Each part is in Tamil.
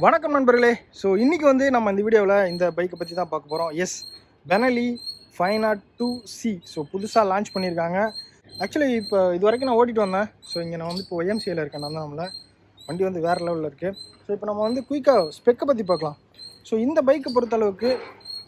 வணக்கம் நண்பர்களே. ஸோ இன்றைக்கி வந்து நம்ம இந்த வீடியோவில் இந்த பைக்கை பற்றி தான் பார்க்க போகிறோம். Yes, Benelli 502C. ஸோ புதுசாக லான்ச் பண்ணியிருக்காங்க. ஆக்சுவலி இப்போ இது வரைக்கும் நான் ஓட்டிகிட்டு வந்தேன். ஸோ இங்கே நான் வந்து இப்போ OMCயில் இருக்கேன். நான் தான் நம்மள வண்டி வந்து வேறு லெவலில் இருக்குது. ஸோ இப்போ நம்ம வந்து குயிக்காக ஸ்பெக்கை பற்றி பார்க்கலாம். ஸோ இந்த பைக்கை பொறுத்தளவுக்கு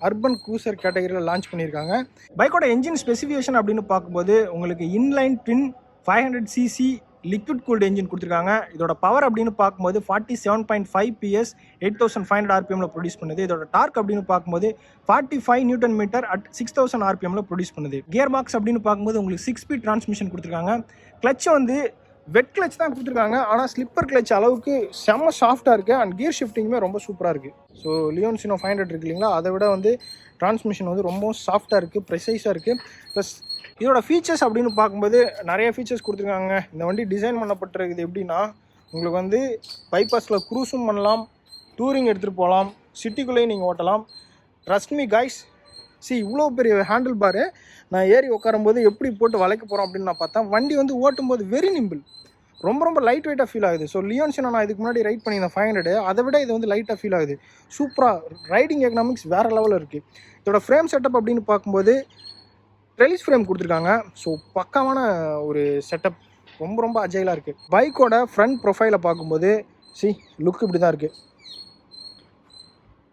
அர்பன் க்ரூசர் கேட்டகரியில் லான்ச் பண்ணியிருக்காங்க. பைக்கோட என்ஜின் ஸ்பெசிஃபிகேஷன் அப்படின்னு பார்க்கும்போது உங்களுக்கு inline twin 500cc liquid cooled engine கொடுத்துருக்காங்க. இதோட பவர் அப்படின்னு பார்க்கும்போது 47.5 PS 8500 RPMல ப்ரொடியூஸ் பண்ணுது. இதோட டார்க் அப்படின்னு பார்க்கும்போது 45 நியூட்டன் மீட்டர் அட் 6000 RPMல ப்ரொடியூஸ் பண்ணுது. கியர் பாக்ஸ் அப்படின்னு பார்க்கும்போது உங்களுக்கு 6 ஸ்பீட் டிரான்ஸ்மிஷன் கொடுத்துருக்காங்க. கிளச் வந்து வெட் கிளச் தான் கொடுத்துருக்காங்க. ஆனால் ஸ்லிப்பர் கிளச் அளவுக்கு செம்ம சாஃப்டாக இருக்குது. அண்ட் கியர் ஷிஃப்டிங்குமே ரொம்ப சூப்பராக இருக்குது. ஸோ லியோன் சினோ 500 இருக்கு இல்லைங்களா, அதை விட வந்து டிரான்ஸ்மிஷன் வந்து ரொம்ப சாஃப்டாக இருக்குது, ப்ரெசைஸாக இருக்குது. ப்ளஸ் இதோட ஃபீச்சர்ஸ் அப்படின்னு பார்க்கும்போது நிறைய ஃபீச்சர்ஸ் கொடுத்துருக்காங்க. இந்த வண்டி டிசைன் பண்ணப்பட்டிருக்குது எப்படின்னா, உங்களுக்கு வந்து பைபாஸில் க்ரூஸும் பண்ணலாம், டூரிங் எடுத்துகிட்டு போகலாம், சிட்டிக்குள்ளேயும் நீங்கள் ஓட்டலாம். ட்ரஸ்ட் மீ காய்ஸ், இவ்வளோ பெரிய ஹேண்டில் பாரு நான் ஏறி உட்காரும்போது எப்படி போட்டு வளைக்க போகிறோம் அப்படின்னு நான் பார்த்தேன். வண்டி வந்து ஓட்டும்போது வெரி நிம்பிள், ரொம்ப லைட் வெயிட்டாக ஃபீல் ஆகுது. ஸோ லியோன் சினோ நான் இதுக்கு முன்னாடி ரைட் பண்ணியிருந்தேன் 500, அதை விட இது வந்து லைட்டாக ஃபீல் ஆகுது. சூப்பராக ரைடிங் எக்கனாமிக்ஸ் வேறு லெவலில் இருக்குது. இதோட ஃப்ரேம் செட்டப் அப்படின்னு பார்க்கும்போது ட்ரெலிஸ் ஃப்ரேம் கொடுத்துருக்காங்க. ஸோ பக்காவான ஒரு செட்டப், ரொம்ப அஜைலாக இருக்குது. பைக்கோட ஃப்ரண்ட் ப்ரொஃபைலை பார்க்கும்போது லுக் இப்படி தான் இருக்குது,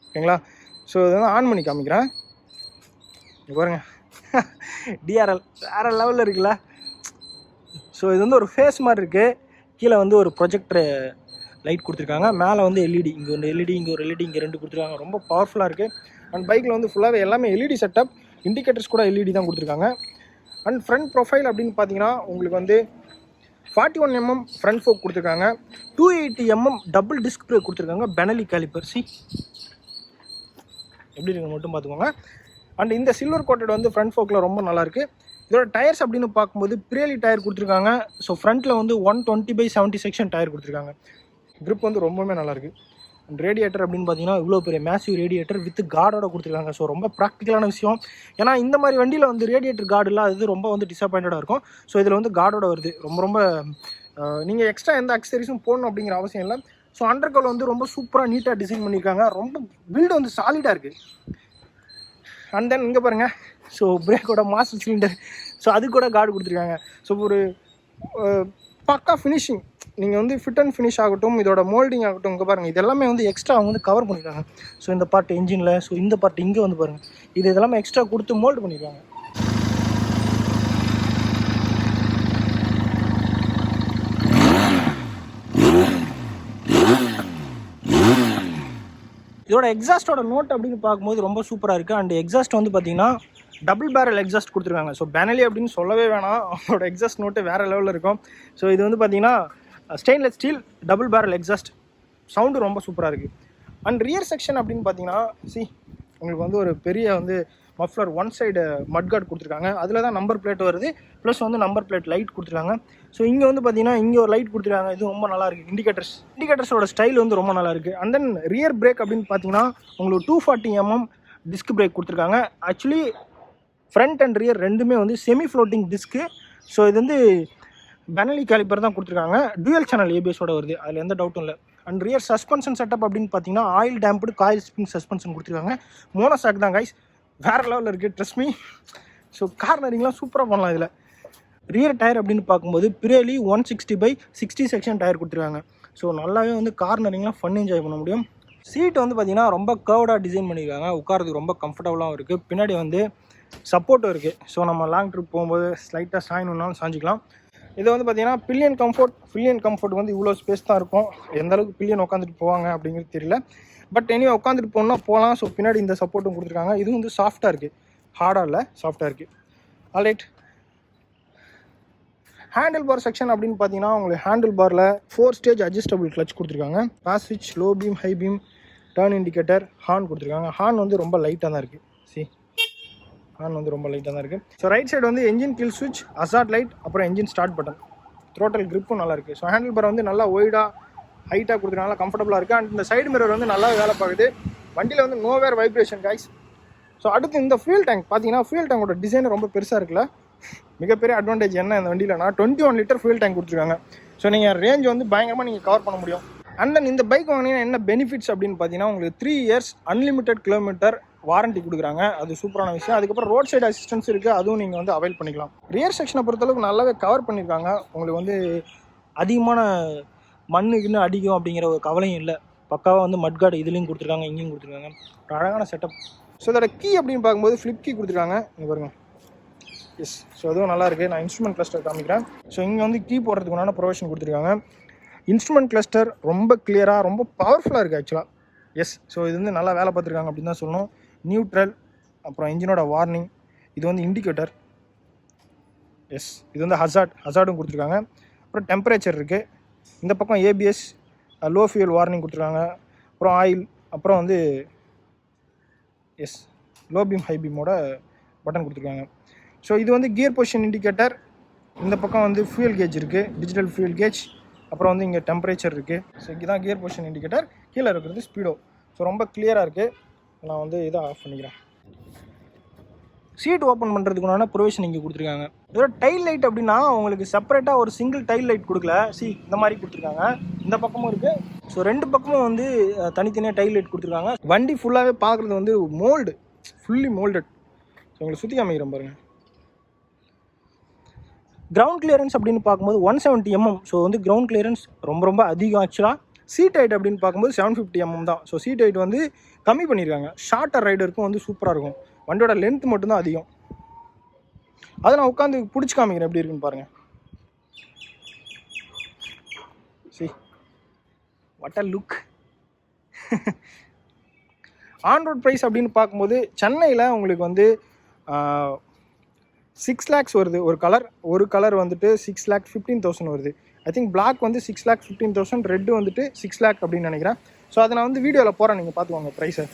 ஓகேங்களா. ஸோ இதை வந்து ஆன் பண்ணி காமிக்கிறேன். பாருங்க, டிஆர்எல் வேறு லெவலில் இருக்குல்ல. ஸோ இது வந்து ஒரு ஃபேஸ் மாதிரி இருக்குது. கீழே வந்து ஒரு ப்ரொஜெக்டர் லைட் கொடுத்துருக்காங்க. மேலே வந்து எல்இடி, இங்கே ஒரு எல்இடி, இங்கே ஒரு எல்இடி, இங்கே 2 கொடுத்துருக்காங்க. ரொம்ப பவர்ஃபுல்லாக இருக்குது. அண்ட் பைக்கில் வந்து ஃபுல்லாகவே எல்லாமே எல்இடி செட்டப், இண்டிகேட்டர்ஸ் கூட எல்இடி தான் கொடுத்துருக்காங்க. அண்ட் ஃப்ரண்ட் ப்ரொஃபைல் அப்படின்னு பார்த்தீங்கன்னா உங்களுக்கு வந்து 41 mm ஃப்ரண்ட் ஃபோக் கொடுத்துருக்காங்க. 280 mm டபுள் டிஸ்க் பிரேக் கொடுத்துருக்காங்க. Benelli காலிப்பர் எப்படி இருக்குன்னு மட்டும் பார்த்துக்கோங்க. அண்ட் இந்த சில்வர் கோட்டட் வந்து ஃப்ரண்ட் ஃபோக்கில் ரொம்ப நல்லாயிருக்கு. இதோட டயர்ஸ் அப்படின்னு பார்க்கும்போது Pirelli டயர் கொடுத்துருக்காங்க. ஸோ ஃப்ரண்ட்டில் வந்து 120/70 செக்ஷன் டயர் கொடுத்துருக்காங்க. க்ரிப் வந்து ரொம்பவே நல்லாயிருக்கு. அண்ட் ரேடியேட்டர் அப்படின்னு பார்த்தீங்கன்னா இவ்வளோ பெரிய மேசிவ் ரேடியேட்டர் வித் கார்டோட கொடுத்துருக்காங்க. ஸோ ரொம்ப ப்ராக்டிக்கலான விஷயம். ஏன்னா இந்த மாதிரி வண்டியில் வந்து ரேடியேட்டர் கார்டு இல்லாதது ரொம்ப வந்து டிசப்பாயிண்டடாக இருக்கும். ஸோ இதில் வந்து கார்டோட வருது. ரொம்ப நீங்கள் எக்ஸ்ட்ரா எந்த அக்சசரிஸும் போடணும் அப்படிங்கிற அவசியம் இல்லை. ஸோ அண்டர்கோல் வந்து ரொம்ப சூப்பராக நீட்டாக டிசைன் பண்ணியிருக்காங்க. ரொம்ப பில்டு வந்து சாலிடாக இருக்குது. அண்ட் தென் இங்கே பாருங்கள், ஸோ பிரேக்கோட மாஸ்டர் சிலிண்டர், ஸோ அது கூட கார்டு கொடுத்துருக்காங்க. ஸோ ஒரு பக்கா ஃபினிஷிங், நீங்கள் வந்து ஃபிட் அண்ட் ஃபினிஷ் ஆகட்டும், இதோட மோல்டிங் ஆகட்டும், இங்கே பாருங்கள், இது எல்லாமே வந்து எக்ஸ்ட்ரா அவங்க வந்து கவர் பண்ணியிருக்காங்க. ஸோ இந்த பார்ட் என்ஜினில், ஸோ இந்த பார்ட் இங்கே வந்து பாருங்கள், இது எல்லாமே எக்ஸ்ட்ரா கொடுத்து மோல்டு பண்ணியிருக்காங்க. இதோட எக்ஸாஸ்டோட நோட் அப்படின்னு பார்க்கும்போது ரொம்ப சூப்பராக இருக்குது. அண்ட் எக்ஸாஸ்ட் வந்து பார்த்தீங்கன்னா டபுள் பேரல் எக்ஸாஸ்ட் கொடுத்துருக்காங்க. ஸோ Benelli அப்படின்னு சொல்லவே வேணாம், அவங்களோட எக்ஸாஸ்ட் நோட்டு வேறு லெவலில் இருக்கும். ஸோ இது வந்து பார்த்தீங்கன்னா stainless steel double barrel exhaust, sound ரொம்ப சூப்பராக இருக்குது. அண்ட் ரியர் செக்ஷன் அப்படின்னு பார்த்தீங்கன்னா உங்களுக்கு வந்து ஒரு பெரிய வந்து மஃப்ளர் ஒன் சைடு மட்கார்டு கொடுத்துருக்காங்க. அதில் தான் நம்பர் பிளேட் வருது, ப்ளஸ் வந்து நம்பர் பிளேட் லைட் கொடுத்துருக்காங்க. ஸோ இங்கே வந்து பார்த்தீங்கன்னா இங்கே ஒரு லைட் கொடுத்துருக்காங்க. இது ரொம்ப நல்லாயிருக்கு. இண்டிகேட்டர்ஸோட ஸ்டைல் வந்து ரொம்ப நல்லாயிருக்கு. அண்ட் தென் ரியர் பிரேக் அப்படின்னு பார்த்தீங்கன்னா உங்களுக்கு 240 mm டிஸ்க் பிரேக் கொடுத்துருக்காங்க. ஆக்சுவலி ஃப்ரண்ட் அண்ட் ரியர் ரெண்டுமே வந்து செமி ஃப்ளோட்டிங் டிஸ்க்கு. ஸோ இது வந்து Benelli காலிப்பர் தான் கொடுத்துருக்காங்க. டூயல் சேனல் ஏபிஎஸோட வருது, அதில் எந்த டவுட்டும் இல்லை. அண்ட் ரியர் சஸ்பென்ஷன் செட்டப் அப்படின்னு பார்த்தீங்கன்னா oil damped coil spring suspension கொடுத்துருக்காங்க. மோனோசாக் தான் கைஸ், வேறு லெவலில் இருக்குது, ட்ரஸ்ட் மீ. ஸோ கார்னரிங்லாம் சூப்பராக பண்ணலாம் இதில். ரியர் டயர் அப்படின்னு பார்க்கும்போது Pirelli 160/60 செக்ஷன் டயர் கொடுத்துருக்காங்க. ஸோ நல்லாவே வந்து கார்னரிங்லாம் ஃபன் என்ஜாய் பண்ண முடியும். சீட் வந்து பார்த்திங்கன்னா ரொம்ப கர்வ்டாக டிசைன் பண்ணியிருக்காங்க. உட்காரதுக்கு ரொம்ப கம்ஃபர்டபுளாகவும் இருக்குது. பின்னாடி வந்து சப்போர்ட்டும் இருக்குது. ஸோ நம்ம லாங் ட்ரிப் போகும்போது ஸ்லைட்டாக சாயணுன்னாலும் சாஞ்சிக்கலாம். இது வந்து பார்த்திங்கன்னா பில்லியன் கம்ஃபர்ட் வந்து இவ்வளோ ஸ்பேஸ் தான் இருக்கும். எந்த அளவுக்கு பில்லியன் உட்காந்துட்டு போவாங்க அப்படிங்கிறது தெரியல. பட் எனிவே உட்காந்துட்டு போகலாம். ஸோ பின்னாடி இந்த சப்போர்ட்டும் கொடுத்துருக்காங்க. இது வந்து சாஃப்டாக இருக்குது, ஹார்டாக இல்லை, சாஃப்டாக இருக்குது. ஆல்ரைட். ஹேண்டில் பார் செக்ஷன் அப்படின்னு பார்த்தீங்கன்னா உங்களுக்கு ஹேண்டில் பாரில் 4 ஸ்டேஜ் அட்ஜஸ்டபிள் கிளச் கொடுத்துருக்காங்க. பாஸ் ஸ்விட்ச், low beam, high beam, turn indicator, horn கொடுத்துருக்காங்க. ஹார்ன் வந்து ரொம்ப லைட்டாக தான் இருக்குது. ஹார்ன் வந்து ரொம்ப லைட்டாக தான் இருக்குது. ஸோ ரைட் சைடு வந்து என்ஜின் கில் ஸ்விட்ச், அசார்ட் லைட், அப்புறம் என்ஜின் ஸ்டார்ட் பட்டன். த்ரோட்டல் கிரிப்பும் நல்லா இருக்குது. ஸோ ஹேண்டில் பார் வந்து நல்லா ஒய்டாக ஹைட்டாக கொடுத்துருக்காங்க, கம்ஃபர்டபுளாக இருக்குது. அண்ட் இந்த சைடு மிரர் வந்து நல்லா வேலை பார்க்குது. வண்டியில் வந்து nowhere vibration guys. So அடுத்து இந்த ஃபியூல் டேங்க் பார்த்தீங்கன்னா ஃபியூல் டேங்கோட டிசைன் ரொம்ப பெருசாக இருக்குல்ல. மிகப்பெரிய அட்வான்டேஜ் என்ன இந்த வண்டியிலனா 21 லிட்டர் ஃபியூல் டேங்க் கொடுத்துருக்காங்க. ஸோ நீங்கள் ரேஞ்ச் வந்து பயங்கரமாக நீங்கள் கவர் பண்ண முடியும். அண்ட் தென் இந்த பைக் வாங்கினீங்கன்னா என்ன பெனிஃபிட்ஸ் அப்படின்னு பார்த்தீங்கன்னா உங்களுக்கு 3 இயர்ஸ் அன்லிமிட்டெட் கிலோமீட்டர் வாரண்டி கொடுக்குறாங்க. அது சூப்பரான விஷயம். அதுக்கப்புறம் ரோட் சைடு அசிஸ்டன்ஸ் இருக்குது, அதுவும் நீங்கள் வந்து அவைல் பண்ணிக்கலாம். ரியர் செக்ஷனை பொறுத்தளவுக்கு நல்லாவே கவர் பண்ணியிருக்காங்க. உங்களுக்கு வந்து அதிகமான மண்ணுக்குன்னு அடிக்கும் அப்படிங்கிற ஒரு கவலையும் இல்லை. பக்காவாக வந்து மட்கார்டு இதுலேயும் கொடுத்துருக்காங்க, இங்கேயும் கொடுத்துருக்காங்க. ஒரு அழகான செட்டப். ஸோ இதோட கீ அப்படின்னு பார்க்கும்போது ஃப்ளிப் கீ கொடுத்துருக்காங்க. இங்கே பாருங்க. எஸ், ஸோ அதுவும் நல்லாயிருக்கு. நான் இன்ஸ்ட்ருமெண்ட் கிளஸ்டர் காமிக்கிறேன். ஸோ இங்கே வந்து கீ போடுறதுக்கு உண்டான ப்ரொவிஷன் கொடுத்துருக்காங்க. இன்ஸ்ட்ருமெண்ட் கிளஸ்டர் ரொம்ப கிளியராக ரொம்ப பவர்ஃபுல்லாக இருக்குது ஆக்சுவலாக. எஸ், ஸோ இது வந்து நல்லா வேலை பார்த்துருக்காங்க அப்படின்னு தான் சொல்லணும். நியூட்ரல், அப்புறம் இன்ஜினோட வார்னிங், இது வந்து இண்டிகேட்டர். எஸ், இது வந்து ஹசார்டும் கொடுத்துருக்காங்க. அப்புறம் டெம்பரேச்சர் இருக்குது. இந்த பக்கம் ஏபிஎஸ், லோ ஃபியூல் வார்னிங் கொடுத்துருக்காங்க. அப்புறம் ஆயில், அப்புறம் வந்து எஸ் லோ பீம் ஹை பீமோட பட்டன் கொடுத்துருக்காங்க. ஸோ இது வந்து கியர் பொசிஷன் இண்டிகேட்டர். இந்த பக்கம் வந்து ஃபியூல் கேஜ் இருக்குது, டிஜிட்டல் ஃபியூல் கேஜ். அப்புறம் வந்து இங்கே டெம்பரேச்சர் இருக்குது. ஸோ இங்கே தான் கியர் பொசிஷன் இண்டிகேட்டர், கீழே இருக்கிறது ஸ்பீடோ. ஸோ ரொம்ப கிளியராக இருக்குது. நான் வந்து இதை ஆஃப் பண்ணிக்கிறேன். சீட் ஓப்பன் பண்ணுறதுக்குண்டான ப்ரொவிஷன் இங்கே கொடுத்துருக்காங்க. இதோட டைல் லைட் அப்படின்னா உங்களுக்கு செப்பரேட்டாக ஒரு சிங்கிள் டைல் லைட் கொடுக்கல. இந்த மாதிரி கொடுத்துருக்காங்க. இந்த பக்கமும் இருக்குது. ஸோ 2 பக்கமும் வந்து தனித்தனியாக டைல் லைட் கொடுத்துருக்காங்க. வண்டி ஃபுல்லாகவே பார்க்குறது வந்து மோல்டு, ஃபுல்லி மோல்டட். ஸோ உங்களுக்கு சுற்றி காமிக்கிறேன் பாருங்கள். கிரவுண்ட் கிளியரன்ஸ் அப்படின்னு பார்க்கும்போது 170 mm. ஸோ வந்து கிரவுண்ட் கிளியரன்ஸ் ரொம்ப அதிகம் ஆக்சுவலாக. சீட் ஹைட் அப்படின்னு பார்க்கும்போது 750 mm தான். ஸோ சீட் ஹைட் வந்து கம்மி பண்ணியிருக்காங்க. ஷார்ட்டர் ரைடருக்கும் வந்து சூப்பராக இருக்கும். வண்டியோட லென்த் மட்டும்தான் அதிகம். அதை நான் உட்காந்து பிடிச்சி காமிக்கிறேன் எப்படி இருக்குன்னு பாருங்கள். See what a look. On road price அப்படின்னு பார்க்கும்போது சென்னையில் உங்களுக்கு வந்து 6 lakhs வருது ஒரு கலர் வந்துட்டு 6,15,000 வருது. ஐ திங்க் பிளாக் வந்து 6,15,000, ரெட்டு வந்துட்டு 6 lakh அப்படின்னு நினைக்கிறேன். ஸோ அதை நான் வந்து வீடியோவில் போகிறேன், நீங்கள் பார்த்துக்கோங்க ப்ரைஸை.